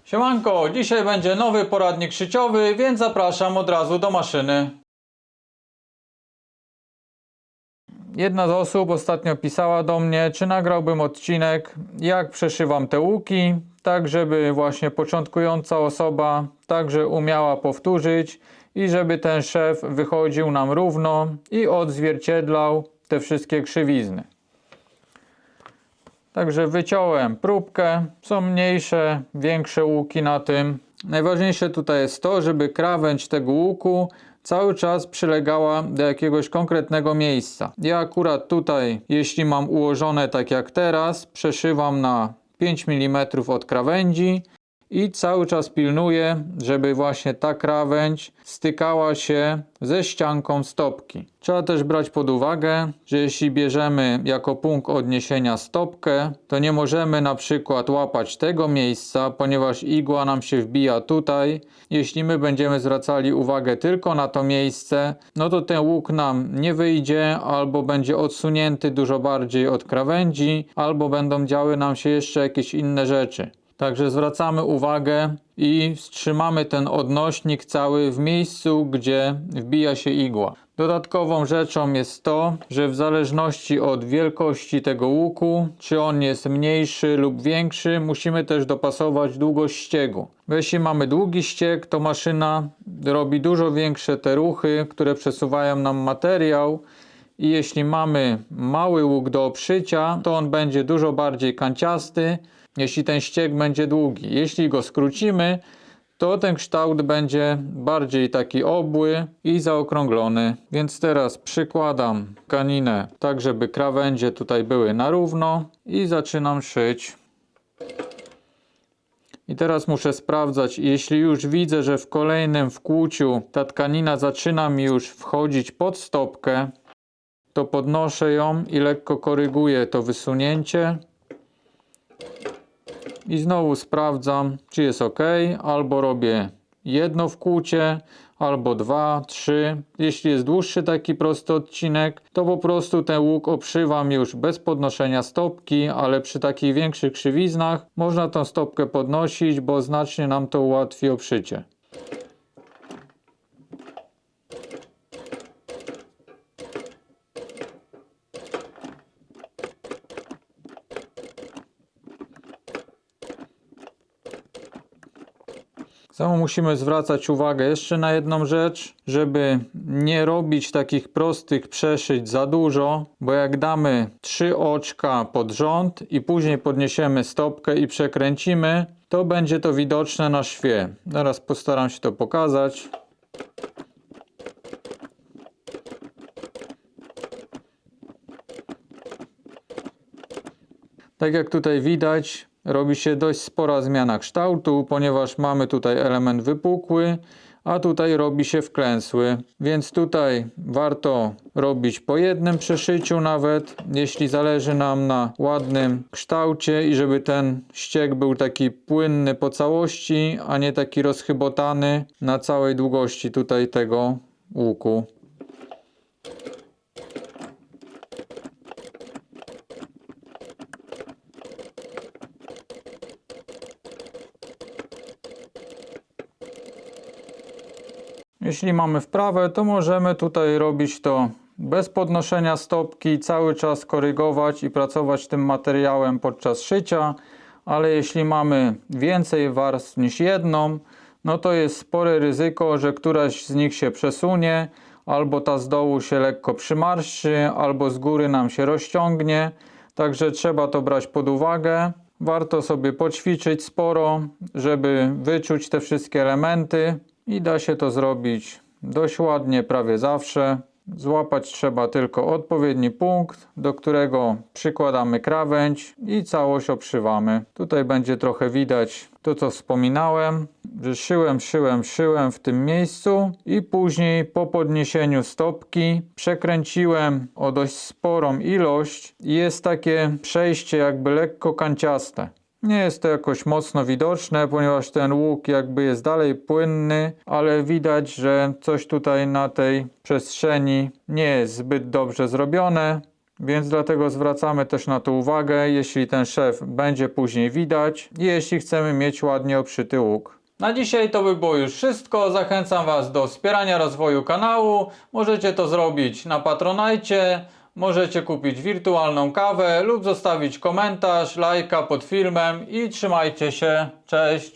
Siemanko, dzisiaj będzie nowy poradnik szyciowy, więc zapraszam od razu do maszyny. Jedna z osób ostatnio pisała do mnie, czy nagrałbym odcinek, jak przeszywam te łuki, tak żeby właśnie początkująca osoba także umiała powtórzyć i żeby ten szef wychodził nam równo i odzwierciedlał te wszystkie krzywizny. Także wyciąłem próbkę, są mniejsze, większe łuki na tym. Najważniejsze tutaj jest to, żeby krawędź tego łuku cały czas przylegała do jakiegoś konkretnego miejsca. Ja akurat tutaj, jeśli mam ułożone tak jak teraz, przeszywam na 5 mm od krawędzi i cały czas pilnuję, żeby właśnie ta krawędź stykała się ze ścianką stopki. Trzeba też brać pod uwagę, że jeśli bierzemy jako punkt odniesienia stopkę, to nie możemy na przykład łapać tego miejsca, ponieważ igła nam się wbija tutaj. Jeśli my będziemy zwracali uwagę tylko na to miejsce, no to ten łuk nam nie wyjdzie, albo będzie odsunięty dużo bardziej od krawędzi, albo będą działy nam się jeszcze jakieś inne rzeczy. Także zwracamy uwagę i wstrzymamy ten odnośnik cały w miejscu, gdzie wbija się igła. Dodatkową rzeczą jest to, że w zależności od wielkości tego łuku, czy on jest mniejszy lub większy, musimy też dopasować długość ściegu. Bo jeśli mamy długi ścieg, to maszyna robi dużo większe te ruchy, które przesuwają nam materiał. I jeśli mamy mały łuk do obszycia, to on będzie dużo bardziej kanciasty, jeśli ten ścieg będzie długi. Jeśli go skrócimy, to ten kształt będzie bardziej taki obły i zaokrąglony. Więc teraz przykładam tkaninę tak, żeby krawędzie tutaj były na równo i zaczynam szyć. I teraz muszę sprawdzać, jeśli już widzę, że w kolejnym wkłuciu ta tkanina zaczyna mi już wchodzić pod stopkę, to podnoszę ją i lekko koryguję to wysunięcie. I znowu sprawdzam, czy jest ok, albo robię jedno wkłucie, albo 2, 3. Jeśli jest dłuższy taki prosty odcinek, to po prostu ten łuk obszywam już bez podnoszenia stopki, ale przy takich większych krzywiznach można tą stopkę podnosić, bo znacznie nam to ułatwi obszycie. Samo musimy zwracać uwagę jeszcze na jedną rzecz, żeby nie robić takich prostych przeszyć za dużo, bo jak damy 3 oczka pod rząd i później podniesiemy stopkę i przekręcimy, to będzie to widoczne na szwie. Teraz postaram się to pokazać. Tak jak tutaj widać, robi się dość spora zmiana kształtu, ponieważ mamy tutaj element wypukły, a tutaj robi się wklęsły. Więc tutaj warto robić po jednym przeszyciu nawet, jeśli zależy nam na ładnym kształcie i żeby ten ścieg był taki płynny po całości, a nie taki rozchybotany na całej długości tutaj tego łuku. Jeśli mamy wprawę, to możemy tutaj robić to bez podnoszenia stopki, cały czas korygować i pracować tym materiałem podczas szycia, ale jeśli mamy więcej warstw niż jedną, no to jest spore ryzyko, że któraś z nich się przesunie, albo ta z dołu się lekko przymarszczy, albo z góry nam się rozciągnie, także trzeba to brać pod uwagę. Warto sobie poćwiczyć sporo, żeby wyczuć te wszystkie elementy. I da się to zrobić dość ładnie prawie zawsze. Złapać trzeba tylko odpowiedni punkt, do którego przykładamy krawędź i całość obszywamy. Tutaj będzie trochę widać to, co wspominałem, że szyłem w tym miejscu i później po podniesieniu stopki przekręciłem o dość sporą ilość i jest takie przejście jakby lekko kanciaste. Nie jest to jakoś mocno widoczne, ponieważ ten łuk jakby jest dalej płynny, ale widać, że coś tutaj na tej przestrzeni nie jest zbyt dobrze zrobione. Więc dlatego zwracamy też na to uwagę, jeśli ten szef będzie później widać i jeśli chcemy mieć ładnie obszyty łuk. Na dzisiaj to by było już wszystko. Zachęcam Was do wspierania rozwoju kanału. Możecie to zrobić na Patronite, możecie kupić wirtualną kawę lub zostawić komentarz, lajka pod filmem i trzymajcie się. Cześć!